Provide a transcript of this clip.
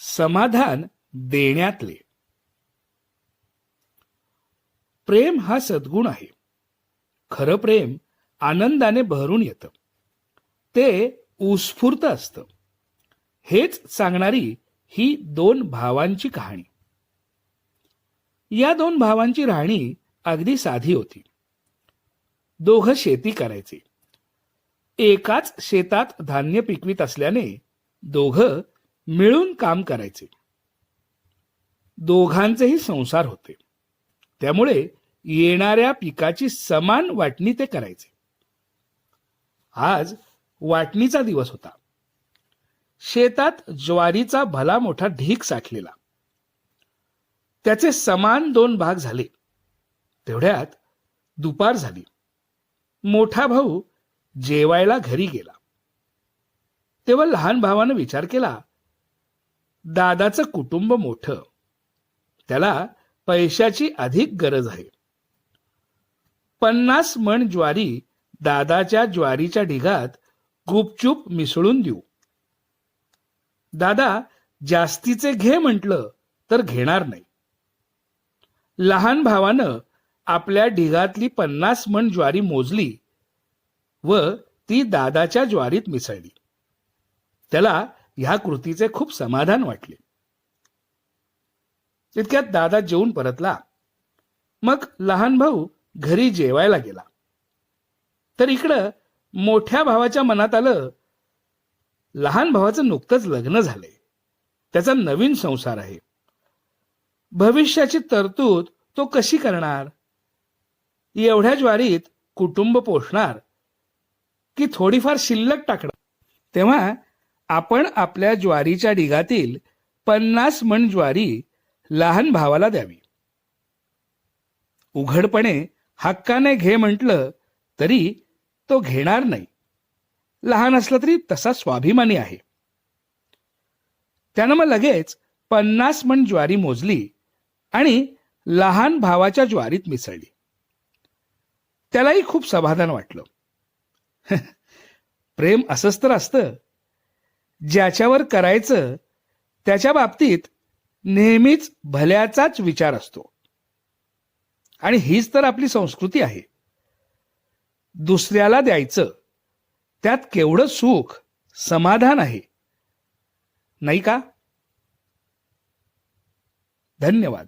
समाधान देण्यातले. प्रेम हा सद्गुण आहे. खरं प्रेम आनंदाने बहरून येतं. ते उत्स्फूर्त असतं. हेच सांगणारी ही दोन भावांची कहाणी. या दोन भावांची राहणी अगदी साधी होती. दोघं शेती करायचे. एकाच शेतात धान्य पिकवीत असल्याने दोघं मिळून काम करायचे. दोघांचेही संसार होते. त्यामुळे येणाऱ्या पिकाची समान वाटणी ते करायचे. आज वाटणीचा दिवस होता. शेतात ज्वारीचा भला मोठा ढीग साठलेला. त्याचे समान दोन भाग झाले. तेवढ्यात दुपार झाली. मोठा भाऊ जेवायला घरी गेला. तेव्हा लहान भावानं विचार केला, दादाचं कुटुंब मोठं, त्याला पैशाची अधिक गरज आहे. 50 मण ज्वारी दादाच्या ज्वारीच्या ढिगात गुपचूप मिसळून देऊ. दादा जास्तीचे घे म्हटलं तर घेणार नाही. लहान भावानं आपल्या ढिगातली 50 मण ज्वारी मोजली व ती दादाच्या ज्वारीत मिसळली. त्याला ह्या कृतीचे खूप समाधान वाटले. तितक्यात दादा जेवून परतला. मग लहान भाऊ घरी जेवायला गेला. तर इकडं मोठ्या भावाच्या मनात आलं, लहान भावाचं नुकतंच लग्न झालंय. त्याचा नवीन संसार आहे. भविष्याची तरतूद तो कशी करणार? एवढ्या ज्वारीत कुटुंब पोषणार की थोडीफार शिल्लक टाकणार? तेव्हा आपण आपल्या ज्वारीच्या ढिगातील 50 मण ज्वारी लहान भावाला द्यावी. उघडपणे हक्काने घे म्हटलं तरी तो घेणार नाही. लहान असला तरी तसा स्वाभिमानी आहे. त्यानं मग लगेच 50 मण ज्वारी मोजली आणि लहान भावाच्या ज्वारीत मिसळली. त्यालाही खूप समाधान वाटलं. प्रेम असंच तर असतं. ज्याच्यावर करायचं त्याच्या बाबतीत नेहमीच भल्याचाच विचार असतो. आणि हीच तर आपली संस्कृती आहे. दुसऱ्याला द्यायचं, त्यात केवढं सुख, समाधान आहे, नाही का? धन्यवाद.